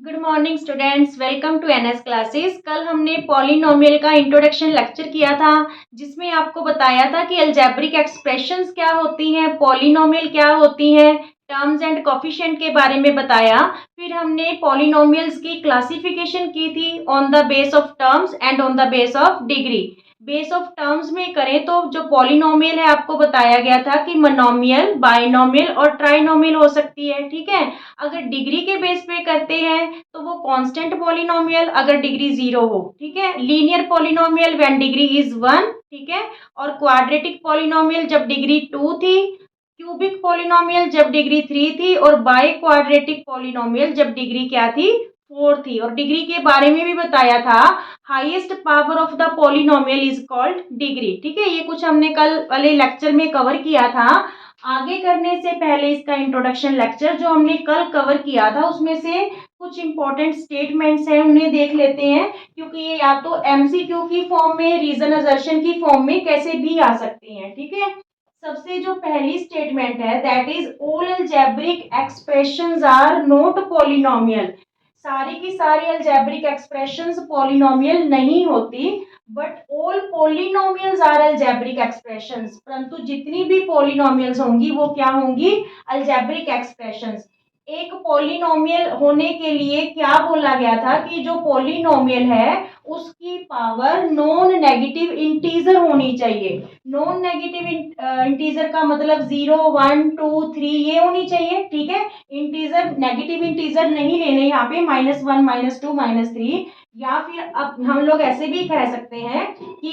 Good morning students, welcome to NS classes. कल हमने polynomial का इंट्रोडक्शन लेक्चर किया था, जिसमें आपको बताया था कि अलजेब्रिक एक्सप्रेशंस क्या होती हैं, पॉलिनोमियल क्या होती हैं, टर्म्स एंड कोफिशिएंट के बारे में बताया। फिर हमने पॉलिनोमियल्स की क्लासिफिकेशन की थी on the base of terms and on the base of degree. Base of terms में करें तो जो पॉलिनोमियल है आपको बताया गया था कि मोनोमियल, बाइनोमियल और ट्राइनोमियल हो सकती है। ठीक है। अगर डिग्री के बेस पे करते हैं तो वो कांस्टेंट पॉलिनोमियल अगर डिग्री 0 हो। ठीक है। Linear polynomial when degree is 1। ठीक है। और क्वाड्रेटिक पॉलिनोमियल जब डिग्री 2 थी, क्यूबिक पॉलिनोमियल जब डिग्री 3 थी, और बाई क्वाड्रेटिक पॉलिनोमियल जब डिग्री क्या थी, 4 थी। और डिग्री के बारे में भी बताया था, highest power of the polynomial is called degree. ठीक है। ये कुछ हमने कल वाले लेक्चर में कवर किया था। आगे करने से पहले इसका इंट्रोडक्शन लेक्चर जो हमने कल कवर किया था, उसमें से कुछ इंपॉर्टेंट स्टेटमेंट्स हैं, उन्हें देख लेते हैं, क्योंकि ये या तो एमसीक्यू की फॉर्म में, रीजन असर्शन की फॉर्म में कैसे भी आ सकती हैं। ठीक है। सबसे जो पहली स्टेटमेंट है, that is all algebraic expressions are not polynomial. सारी की सारी अलजेब्रिक एक्सप्रेशंस पॉलिनोमियल नहीं होती, but all polynomials are algebraic expressions. परंतु जितनी भी पॉलिनोमियल्स होंगी वो क्या होंगी, अलजेब्रिक एक्सप्रेशंस। एक पॉलिनोमियल होने के लिए क्या बोला गया था कि जो पॉलिनोमियल है उसकी पावर नॉन नेगेटिव इंटीजर होनी चाहिए। नॉन नेगेटिव इंटीजर का मतलब 0, 1, 2, 3 ये होनी चाहिए। ठीक है। इंटीजर, नेगेटिव इंटीजर नहीं लेने यहाँ पे, -1, -2, -3। या फिर अब हम लोग ऐसे भी कह सकते हैं कि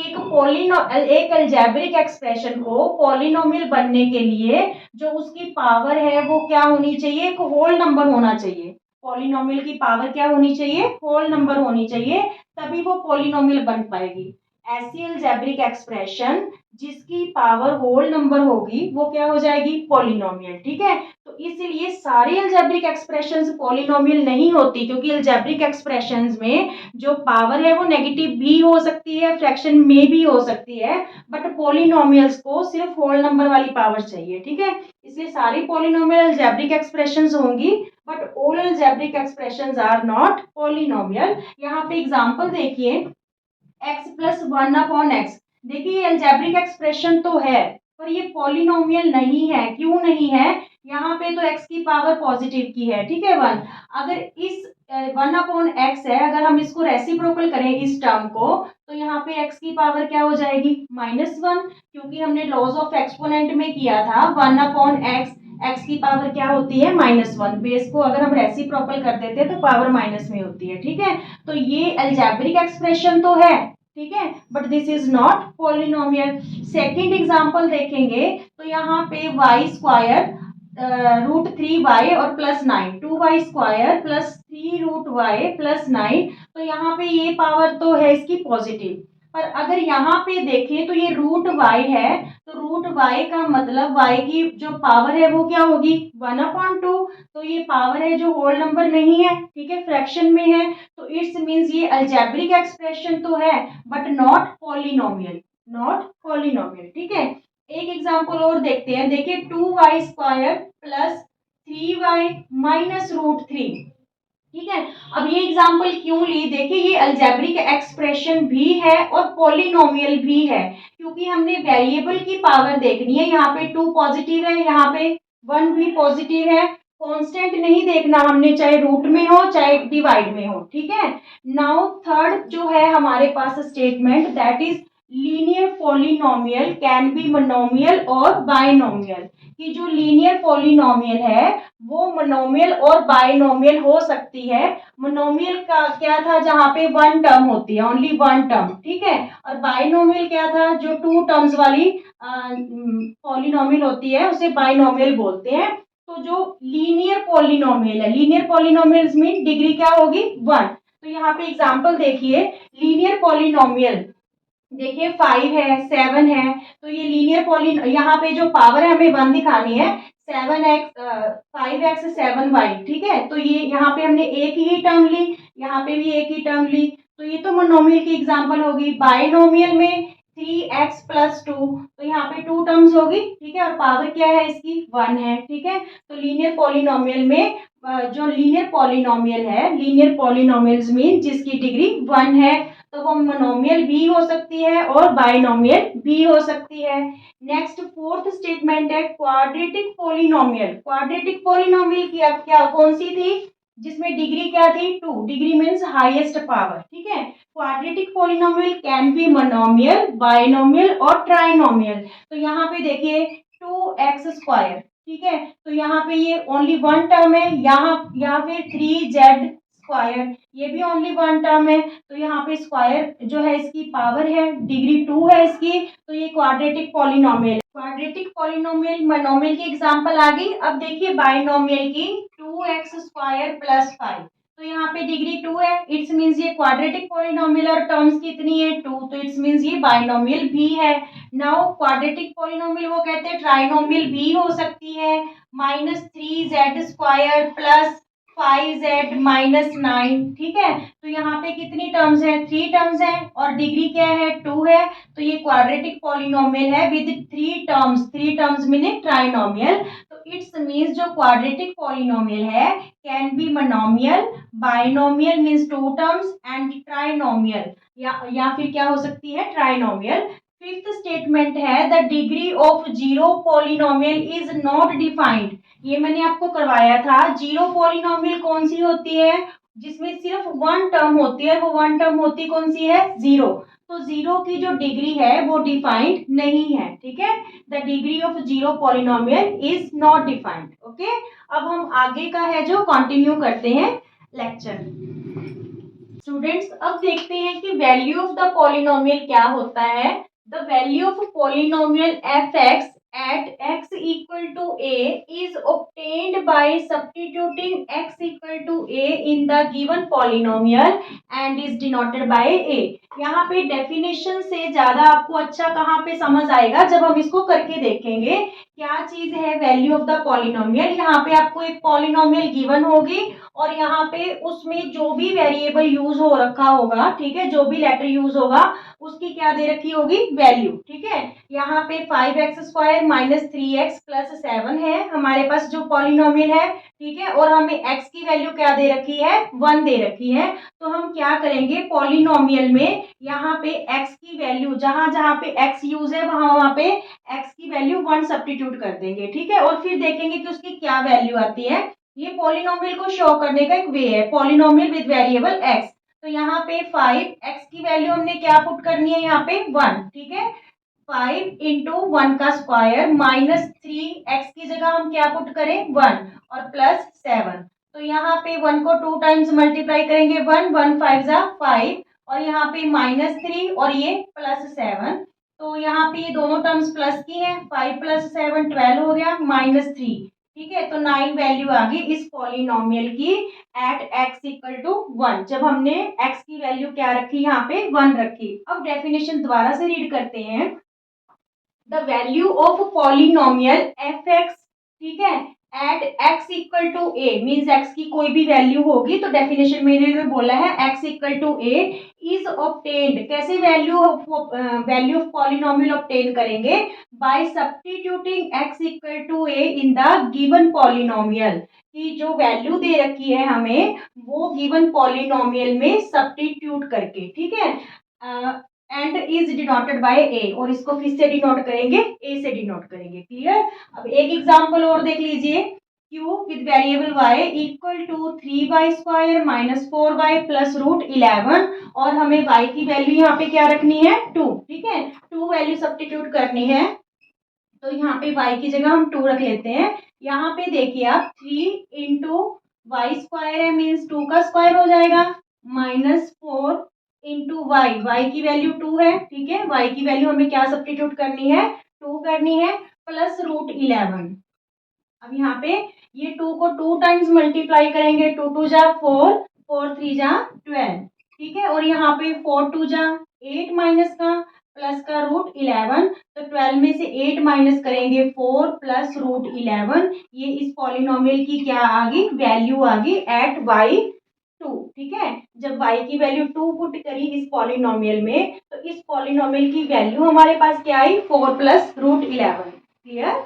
एक अलजेब्रिक एक्सप्रेशन को पॉलिनोमियल बनने के लिए जो उसकी पावर है वो क्या होनी चाहिए, एक होल नंबर होना चाहिए। पॉलिनोमियल की पावर क्या होनी चाहिए, होल नंबर होनी चाहिए, तभी वो पॉलिनोमियल बन पाएगी। ऐसी अलजेब्रिक एक्सप्रेशन जिसकी पावर होल नंबर होगी वो क्या हो जाएगी, पॉलिनोमियल। ठीक है। तो इसीलिए सारी अलजेब्रिक एक्सप्रेशंस पॉलिनोमियल नहीं होती, क्योंकि अलजेब्रिक एक्सप्रेशंस में जो पावर है वो नेगेटिव भी हो सकती है, फ्रैक्शन में भी हो सकती है, बट पॉलिनोमियल्स को सिर्फ होल नंबर वाली पावर चाहिए। ठीक है। इसलिए सारी पॉलिनोमियल अलजेब्रिक एक्सप्रेशंस होंगी, but all algebraic expressions are not polynomial. यहाँ पे एग्जांपल देखिए, x+1/x। देखिए ये अलजेब्रिक एक्सप्रेशन तो है, पर ये पॉलिनोमियल नहीं है। क्यों नहीं है, यहाँ पे तो x की पावर पॉजिटिव की है। ठीक है, 1। अगर इस 1/x है, अगर हम इसको रेसिप्रोकल करें इस टर्म को, तो यहाँ पे x की पावर क्या हो जाएगी, -1। क्योंकि हमने लॉज ऑफ एक्सपोनेंट में किया था 1/x, x की पावर क्या होती है, -1। बेस को अगर हम रेसिप्रोकल कर देते हैं तो पावर माइनस में होती है। ठीक है। तो ये अलजेब्रिक एक्सप्रेशन तो है, ठीक है, but this is not polynomial. Second example देखेंगे तो यहाँ पे y² √3y और +9, 2y² +3√y +9। तो यहाँ पे ये पावर तो है इसकी पॉजिटिव। पर अगर यहाँ पे देखें तो ये √y है, तो √y का मतलब y की जो पावर है वो क्या होगी, 1/2। तो ये पावर है जो होल नंबर नहीं है। ठीक है, फ्रैक्शन में है। तो इट्स मीन्स ये अलजेब्रिक एक्सप्रेशन तो है, but not polynomial, not polynomial. ठीक है। एक एग्जांपल और देखते हैं। देखिए 2y² +3y -√3। ठीक है। अब ये एग्जांपल क्यों ली, देखिए ये अलजेब्रिक एक्सप्रेशन भी है और पॉलिनोमियल भी है, क्योंकि हमने वेरिएबल की पावर देखनी है। यहाँ पे 2 पॉजिटिव है, यहाँ पे 1 भी पॉजिटिव है। कांस्टेंट नहीं देखना हमने, चाहे रूट में हो चाहे डिवाइड में हो। ठीक है। नाउ थर्ड जो है हमारे पास statement, that is linear polynomial can be monomial और बाइनोमियल। कि जो लीनियर पॉलिनोमियल है वो मोनोमियल और बाइनोमियल हो सकती है। मोनोमियल का क्या था, जहां पे 1 टर्म होती है, ओनली 1 टर्म। ठीक है। और बाइनोमियल क्या था, जो 2 टर्म्स वाली पॉलिनोमियल होती है उसे बाइनोमियल बोलते हैं। तो जो लीनियर पॉलिनोमियल है, लीनियर पॉलिनोमियल्स मीन डिग्री क्या होगी, 1। तो यहाँ पे एग्जांपल देखिए, लीनियर पॉलिनोमियल देखिए 5 है, 7 है। तो ये लीनियर यहाँ पे जो पावर है हमें 1 दिखानी है। 5x 7y। ठीक है। तो ये यहाँ पे हमने एक ही टर्म ली, यहाँ पे भी एक ही टर्म ली, तो ये तो मोनोमियल की एग्जांपल होगी। बाइनोमियल में 3x + 2, तो यहाँ पे 2 टर्म्स होगी। ठीक है। और पावर क्या है इसकी, 1 है। ठीक है। तो लीनियर पॉलिनोमियल में जो लीनियर पॉलिनोमियल है, लीनियर पॉलिनोमियल्स मीन जिसकी डिग्री 1 है, तो वो मोनोमियल भी हो सकती है और बाइनोमियल भी हो सकती है। नेक्स्ट फोर्थ स्टेटमेंट है क्वाड्रेटिक पॉलिनोमियल। क्वाड्रेटिक पॉलिनोमियल क्या क्या कौन सी थी, जिसमें डिग्री क्या थी 2, डिग्री मीन्स हाईएस्ट पावर, ठीक है। Quadratic polynomial can be monomial, binomial और ट्राइनोमियल। तो यहाँ पे देखिए 2x², ठीक है, तो यहाँ पे ये ओनली वन टर्म है, यहाँ पे 3z², ये भी ओनली वन टर्म है, तो यहाँ पे स्क्वायर जो है इसकी पावर है, डिग्री 2 है इसकी, तो ये quadratic polynomial. Quadratic polynomial monomial की एग्जांपल आ गई। अब देखिए बाइनोमियल की 2x² + 5, तो यहाँ पे डिग्री 2 है, इट्स मीन्स ये क्वाड्रेटिक पॉलिनोमियल और टर्म्स कितनी है 2, तो इट्स मीन्स ये बाइनोमियल भी है। नाउ क्वाड्रेटिक पॉलिनोमियल वो कहते हैं ट्राइनोमियल भी हो सकती है, -3z² + 5z - 9, ठीक है, तो यहाँ पे कितनी टर्म्स है 3 टर्म्स है और डिग्री क्या है 2 है, तो ये क्वाड्रेटिक पॉलिनोमियल है विद 3 टर्म्स मीनिंग ट्राइनोमियल। तो इट्स मीन्स जो क्वाड्रेटिक पॉलिनोमियल है can be monomial, binomial means 2 terms and trinomial, या फिर क्या हो सकती है ट्राइनोमियल। फिफ्थ स्टेटमेंट है the degree of zero polynomial is not defined. ये मैंने आपको करवाया था, जीरो पॉलिनोमियल कौन सी होती है, जिसमें सिर्फ वन टर्म होती है, वो वन टर्म होती कौन सी है जीरो, तो जीरो की जो डिग्री है वो डिफाइंड नहीं है, ठीक है। The degree of zero polynomial is not defined, okay. अब हम आगे का है जो कंटिन्यू करते हैं लेक्चर। स्टूडेंट्स अब देखते हैं कि वैल्यू ऑफ द पॉलिनोमियल क्या होता है। The value of polynomial f(x) at x equal to a is obtained by substituting x equal to a in the given polynomial and is denoted by a। यहाँ पे definition से ज्यादा आपको अच्छा कहाँ पे समझ आएगा जब हम इसको करके देखेंगे। क्या चीज है वैल्यू ऑफ द पॉलिनोमियल, यहाँ पे आपको एक पॉलिनोमियल गिवन होगी और यहाँ पे उसमें जो भी वेरिएबल यूज हो रखा होगा, ठीक है, जो भी लेटर यूज होगा उसकी क्या दे रखी होगी वैल्यू, ठीक है। यहाँ पे 5x² - 3x + 7 है हमारे पास जो पॉलिनोमियल है, ठीक है, और हमें x की वैल्यू क्या दे रखी है 1 दे रखी है। तो हम क्या करेंगे पॉलिनोमियल में यहाँ पे x की वैल्यू जहां जहां पे x यूज है वहां वहां पे x की वैल्यू 1 सब्स्टिट्यूट कर देंगे, ठीक है, और फिर देखेंगे कि उसकी क्या वैल्यू आती है। ये पॉलिनोमियल को शो करने का एक वे है, पॉलिनोमियल विद वेरिएबल x। तो यहाँ पे 5x की वैल्यू हमने क्या पुट करनी है यहाँ पे 1, ठीक है, 5 × 1 का स्क्वायर -3x की जगह हम क्या पुट करें 1 और +7। तो यहाँ पे 1 को 2 टाइम्स मल्टीप्लाई करेंगे 1 1 5 जा 5 और यहाँ पे -3 और ये +7। तो यहाँ पे ये दोनों टर्म्स प्लस की हैं, 5 + 7 12 हो गया -3, ठीक है, तो 9 वैल्यू आ गई इस पॉलिनोमियल की एट x = 1, जब हमने x की वैल्यू क्या रखी यहाँ पे 1 रखी। अब डेफिनेशन दोबारा से रीड करते हैं। The value of polynomial f(x), ठीक है, at x = a means x की कोई भी वैल्यू होगी, तो डेफिनेशन में बोला है x = a इज ऑब्टेन्ड। कैसे वैल्यू ऑफ पॉलिनोमियल ऑब्टेन करेंगे, bye substituting x = a in the given polynomial, की जो वैल्यू दे रखी है हमें वो गिवन पॉलिनोमियल में सब्स्टिट्यूट करके, ठीक है, एंड इज डिनोटेड बाय ए, और इसको किससे डिनोट करेंगे ए से डिनोट करेंगे, क्लियर। अब एक एग्जांपल और देख लीजिए, q with variable y = 3y² - 4y + √11, और हमें y की वैल्यू यहाँ पे क्या रखनी है 2, ठीक है, 2 वैल्यू सब्स्टिट्यूट करनी है, तो यहाँ पे y की जगह हम 2 रख लेते हैं। यहाँ पे देखिए आप 3 × y² है मीन्स 2 का स्क्वायर हो जाएगा, -4 × y की वैल्यू 2 है, ठीक है, y की वैल्यू हमें क्या सब्स्टिट्यूट करनी है 2 करनी है, +√11। अब यहाँ पे ये 2 को 2 टाइम्स मल्टीप्लाई करेंगे, 2 2 जा 4 4 3 जा 12, ठीक है, और यहाँ पे 4 2 जा 8 माइनस का प्लस का √11, तो 12 में से 8 माइनस करेंगे 4 + √11, ये इस पॉलिनोमियल की क्या आ गई वैल्यू आ गई एट y2, ठीक है। जब y की वैल्यू 2 पुट करी इस पॉलिनोमियल में, तो इस पॉलिनोमियल की वैल्यू हमारे पास क्या आई 4 + √11, क्लियर।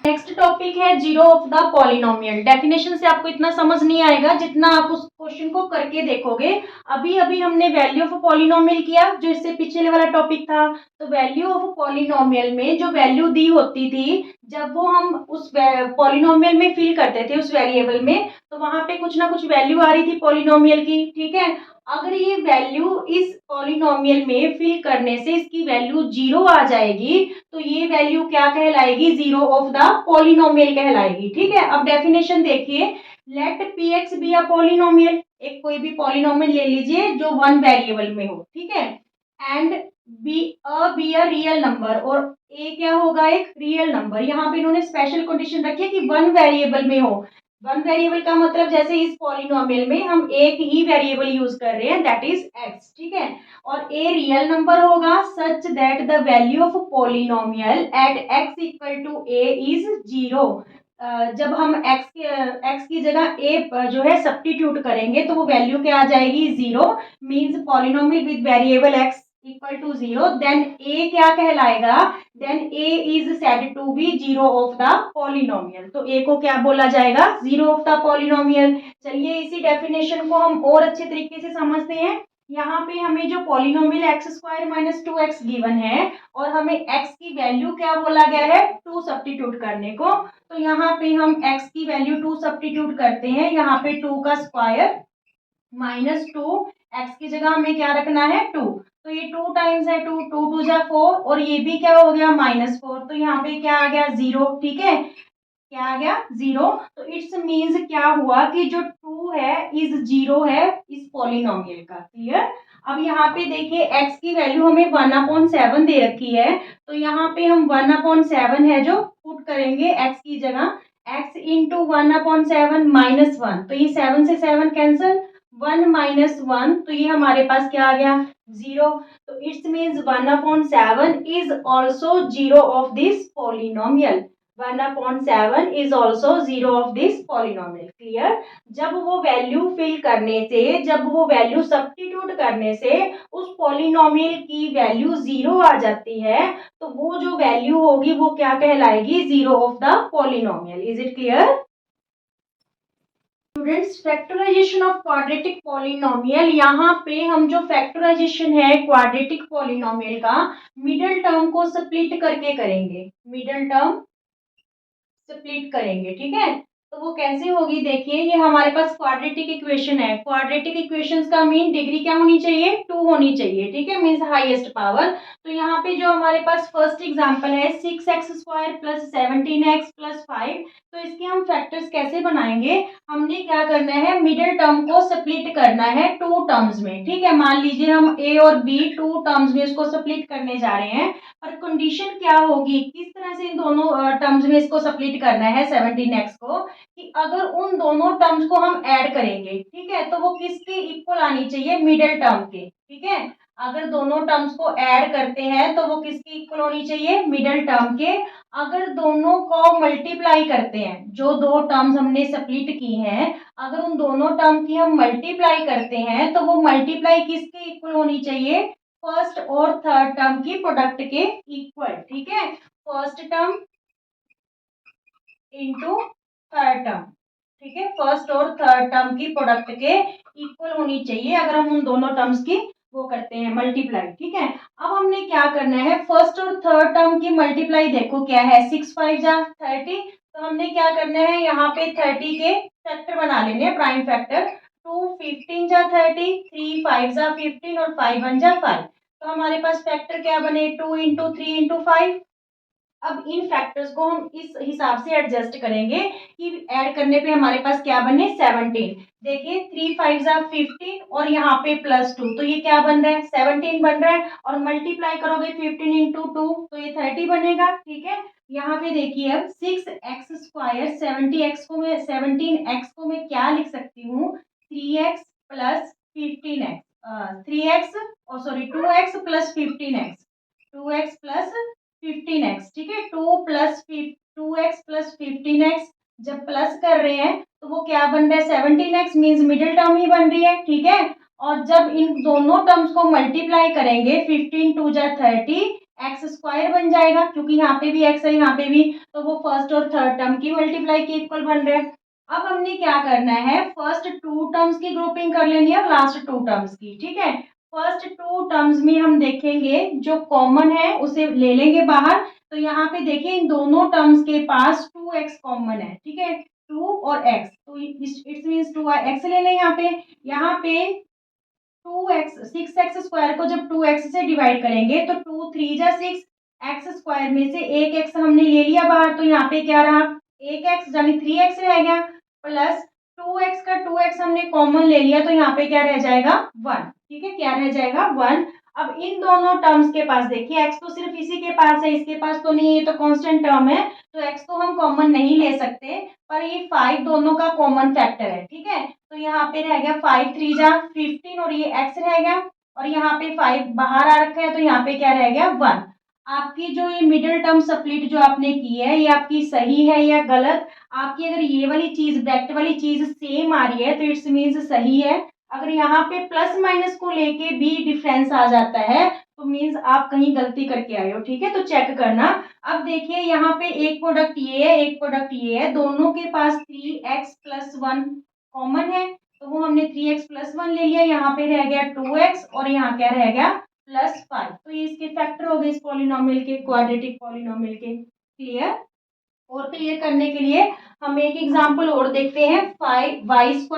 नेक्स्ट टॉपिक है zero of the polynomial. Definition से आपको इतना समझ नहीं आएगा जितना आप उस क्वेश्चन को करके देखोगे। अभी अभी हमने वैल्यू ऑफ पॉलिनोमियल किया, जो इससे पिछले वाला टॉपिक था। तो वैल्यू ऑफ पॉलिनोमियल में जो वैल्यू दी होती थी, जब वो हम उस पॉलिनोमियल में फिल करते थे उस वेरिएबल में, तो वहां पे कुछ ना कुछ वैल्यू आ रही थी पॉलिनोमियल की, ठीक है। अगर ये वैल्यू इस पॉलिनोमियल में फिल करने से इसकी वैल्यू जीरो आ जाएगी, तो ये वैल्यू क्या कहलाएगी, जीरो ऑफ द पॉलिनोमियल कहलाएगी, ठीक है। अब डेफिनेशन देखिए, let P x be a polynomial, एक कोई भी पॉलिनोमियल ले लीजिए जो वन वेरिएबल में हो, ठीक है। And be a real number, और ए क्या होगा, एक रियल नंबर। यहाँ पे इन्होंने स्पेशल कंडीशन रखी है कि वन वेरिएबल में हो। वन वेरिएबल का मतलब जैसे इस पॉलिनोमियल में हम एक ही वेरिएबल यूज कर रहे हैं, दैट इज एक्स, ठीक है। और ए रियल नंबर होगा such that the value of polynomial at x equal to a is zero. जब हम एक्स की जगह ए जो है सब्स्टिट्यूट करेंगे तो वो वैल्यू क्या आ जाएगी, zero. Means polynomial with variable x equal to zero, then a क्या कहलाएगा, then a is said to be zero of the polynomial. तो ए को क्या बोला जाएगा, जीरो ऑफ द पॉलिनोमियल। चलिए इसी डेफिनेशन को हम और अच्छे तरीके से समझते हैं। यहाँ पे हमें जो polynomial x square minus two x given है, और हमें एक्स की वैल्यू क्या बोला गया है, टू सब्स्टिट्यूट करने को। तो यहाँ पे हम एक्स की वैल्यू टू सब्स्टिट्यूट करते हैं। यहाँ पे टू का स्क्वायर माइनस टू, एक्स की जगह हमें क्या रखना है, टू। तो ये टू टाइम्स है टू, टू टू जा फोर, और ये भी क्या हो गया, माइनस फोर। तो यहाँ पे क्या आ गया, जीरो, ठीक है। क्या आ गया, जीरो। तो इट्स मीन्स क्या हुआ कि जो टू है इज जीरो है इस पॉलिनोमियल का, क्लियर। अब यहाँ पे देखिए x की वैल्यू हमें 1/7 दे रखी है। तो यहाँ पे हम 1/7 है जो पुट करेंगे x की जगह, x इंटू 1/7 माइनस वन, तो ये 7 से 7 कैंसिल, 1 माइनस वन, तो ये हमारे पास क्या आ गया, जीरो। तो it's means 1/7 is also zero of this polynomial. 1/7 is also zero of this polynomial, clear. जब वो वैल्यू फिल करने से, जब वो वैल्यू सब्स्टिट्यूट करने से उस पॉलिनोमियल की वैल्यू जीरो आ जाती है, तो वो जो वैल्यू होगी वो क्या कहलाएगी, zero of the polynomial. Is it clear students. Factorisation of quadratic polynomial, यहाँ पे हम जो फैक्टराइजेशन है क्वाड्रेटिक पॉलिनोमियल का, मिडिल टर्म को स्प्लिट करके करेंगे, मिडिल टर्म स्प्लिट करेंगे, ठीक है। तो वो कैसे होगी, देखिए ये हमारे पास क्वाड्रेटिक इक्वेशन है। क्वाड्रेटिक इक्वेशंस का मीन डिग्री क्या होनी चाहिए, टू होनी चाहिए, ठीक है, मीन्स हाईएस्ट पावर। तो यहाँ पे जो हमारे पास फर्स्ट एग्जांपल है 6x² प्लस 17x प्लस 5, तो इसके हम फैक्टर्स कैसे बनाएंगे, हमने क्या करना है, मिडिल टर्म को स्प्लिट करना है टू टर्म्स में, ठीक है। मान लीजिए हम a और b टू टर्म्स में इसको स्प्लिट करने जा रहे हैं, और कंडीशन क्या होगी, किस तरह से इन दोनों टर्म्स में इसको स्प्लिट करना है 17x को, कि अगर उन दोनों टर्म्स को हम ऐड करेंगे, ठीक है, तो वो किसके इक्वल आनी चाहिए, मिडिल टर्म के, ठीक है। अगर दोनों टर्म्स को ऐड करते हैं तो वो किसके इक्वल होनी चाहिए, मिडिल टर्म के। अगर दोनों को मल्टीप्लाई करते हैं, जो दो टर्म्स हमने स्प्लिट की हैं, अगर उन दोनों टर्म की हम मल्टीप्लाई करते हैं तो वो मल्टीप्लाई किसके इक्वल होनी चाहिए, फर्स्ट और थर्ड टर्म की प्रोडक्ट के इक्वल, ठीक है। First term into third term, ठीक है, फर्स्ट और थर्ड टर्म की प्रोडक्ट के इक्वल होनी चाहिए अगर हम उन दोनों टर्म्स की वो करते हैं मल्टीप्लाई, ठीक है। अब हमने क्या करना है, फर्स्ट और थर्ड टर्म की मल्टीप्लाई देखो क्या है, 6 5 जा 30, तो हमने क्या करना है, यहाँ पे 30 के फैक्टर बना लेने हैं, प्राइम फैक्टर। 2 15 जा 30, 3 5 जा 15 और 5 1 जा 5, तो हमारे पास फैक्टर क्या बने, 2 इंटू 3 इंटू 5। अब इन फैक्टर्स को हम इस हिसाब से एडजस्ट करेंगे कि ऐड करने पे हमारे पास क्या बने, 17। देखिए 3 5 जा 15 और यहाँ पे +2, तो ये क्या बन रहा है, 17 बन रहा है, और मल्टीप्लाई करोगे 15 इंटू 2 तो ये 30 बनेगा, ठीक है। यहाँ पे देखिए अब 6x² 17x को मैं क्या लिख सकती हूँ, 3x प्लस 15x, 3x और sorry 2x plus 15x, 2x plus 15x, ठीक है। 2x प्लस 15x जब प्लस कर रहे हैं तो वो क्या बन रहा है, 17x, मीन्स मिडिल टर्म ही बन रही है, ठीक है। और जब इन दोनों टर्म्स को मल्टीप्लाई करेंगे, 15 2 जा 30, एक्स स्क्वायर बन जाएगा, क्योंकि यहाँ पे भी एक्स है यहाँ पे भी, तो वो फर्स्ट और थर्ड टर्म की मल्टीप्लाई के इक्वल बन रहे हैं। अब हमने क्या करना है, फर्स्ट टू टर्म्स की ग्रुपिंग कर लेनी है और लास्ट टू टर्म्स की, ठीक है। फर्स्ट टू टर्म्स में हम देखेंगे जो कॉमन है उसे ले लेंगे बाहर, तो यहाँ पे देखिए इन दोनों टर्म्स के पास 2x कॉमन है, ठीक है, 2 और x, तो इट्स मीन्स 2x ले लें यहाँ पे 2x 6x स्क्वायर को जब 2x से डिवाइड करेंगे तो 2 3 जा 6, एक्स स्क्वायर में से एक एक्स हमने ले लिया बाहर, तो यहाँ पे क्या रहा, एक एक्स यानी 3x रह गया, प्लस 2x का 2x हमने कॉमन ले लिया, तो यहाँ पे क्या रह जाएगा 1, ठीक है, क्या रह जाएगा 1। अब इन दोनों टर्म्स के पास देखिए x तो सिर्फ इसी के पास है, इसके पास तो नहीं है, ये तो कांस्टेंट टर्म है, तो x तो हम कॉमन नहीं ले सकते, पर ये 5 दोनों का कॉमन फैक्टर है, ठीक है। तो यहाँ पे रह गया 5 3 जा 15 और ये x रह गया, और यहाँ पे 5 बाहर आ रखा है, तो यहाँ पे क्या रह गया 1। आपकी जो ये मिडिल टर्म स्प्लिट जो आपने की है ये आपकी सही है या गलत, आपकी अगर ये वाली चीज ब्रैकेट वाली चीज सेम आ रही है तो इट्स मीन्स सही है, अगर यहाँ पे प्लस माइनस को लेके भी डिफरेंस आ जाता है तो मीन्स आप कहीं गलती करके आए हो, ठीक है, तो चेक करना। अब देखिए यहाँ पे एक प्रोडक्ट ये है, एक प्रोडक्ट ये है, दोनों के पास 3x + 1 कॉमन है, तो वो हमने 3x + 1 ले लिया, यहाँ पे रह गया 2x और यहाँ क्या रह गया +5, तो ये इसके फैक्टर हो गए इस पॉलिनोमियल के, क्वाड्रेटिक पॉलिनोमियल के। क्लियर? और क्लियर करने के लिए हम एक एग्जांपल और देखते हैं, 5y²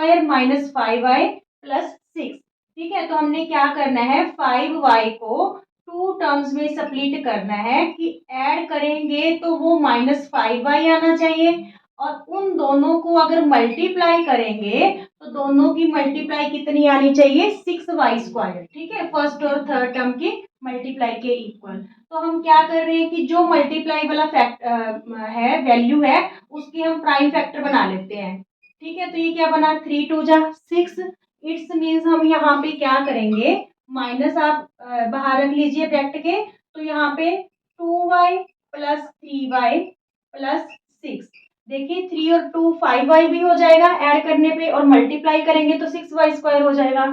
- 5y + 6, ठीक है। तो हमने क्या करना है, 5y को टू टर्म्स में स्प्लिट करना है कि ऐड करेंगे तो वो -5y आना चाहिए, और उन दोनों को अगर मल्टीप्लाई करेंगे तो दोनों की मल्टीप्लाई कितनी आनी चाहिए, 6y², ठीक है, फर्स्ट और थर्ड टर्म की मल्टीप्लाई के इक्वल। तो हम क्या कर रहे हैं कि जो मल्टीप्लाई वाला फैक्ट है वैल्यू है उसकी हम प्राइम फैक्टर बना लेते हैं, ठीक है। तो ये क्या बना, 3 2 जा 6, इट्स मीन्स हम यहाँ पे क्या करेंगे, माइनस आप बाहर रख लीजिए ब्रैकेट के, तो यहाँ पे 2y + 3y + 6, देखिए 3 और 2 5y भी हो जाएगा ऐड करने पे, और मल्टीप्लाई करेंगे तो 6y² हो जाएगा।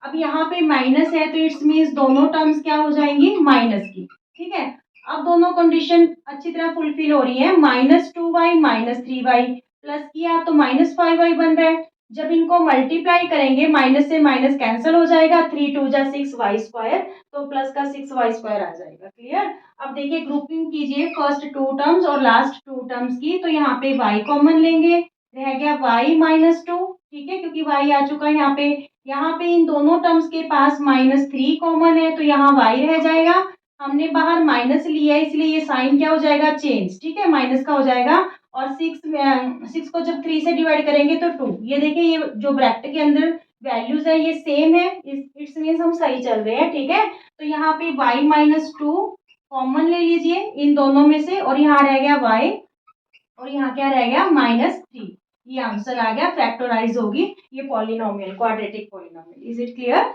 अब यहाँ पे माइनस है तो इट्स मीन्स दोनों टर्म्स क्या हो जाएंगी, माइनस की, ठीक है। अब दोनों कंडीशन अच्छी तरह फुलफिल हो रही है, -2y - 3y प्लस किया तो -5y बन रहा है, जब इनको मल्टीप्लाई करेंगे माइनस से माइनस कैंसिल हो जाएगा, 3 2 जा 6y², तो प्लस का 6y² आ जाएगा। क्लियर? अब देखिए ग्रुपिंग कीजिए फर्स्ट टू टर्म्स और लास्ट टू टर्म्स की, तो यहाँ पे y कॉमन लेंगे, रह गया y - 2, ठीक है, क्योंकि y आ चुका है यहाँ पे इन दोनों टर्म्स के पास -3 कॉमन है, तो यहाँ y रह जाएगा, हमने बाहर माइनस लिया है इसलिए ये साइन क्या हो जाएगा, चेंज, ठीक है, माइनस का हो जाएगा, और 6 को जब 3 से डिवाइड करेंगे तो 2, ये देखिए ये जो ब्रैकेट के अंदर वैल्यूज है ये सेम है, इट्स मीन्स हम सही चल रहे हैं, ठीक है। तो यहाँ पे y - 2 कॉमन ले लीजिए इन दोनों में से, और यहाँ रह गया y, और यहाँ क्या रह गया -3, ये आंसर आ गया, फैक्टराइज होगी ये polynomial, quadratic polynomial. Is it clear?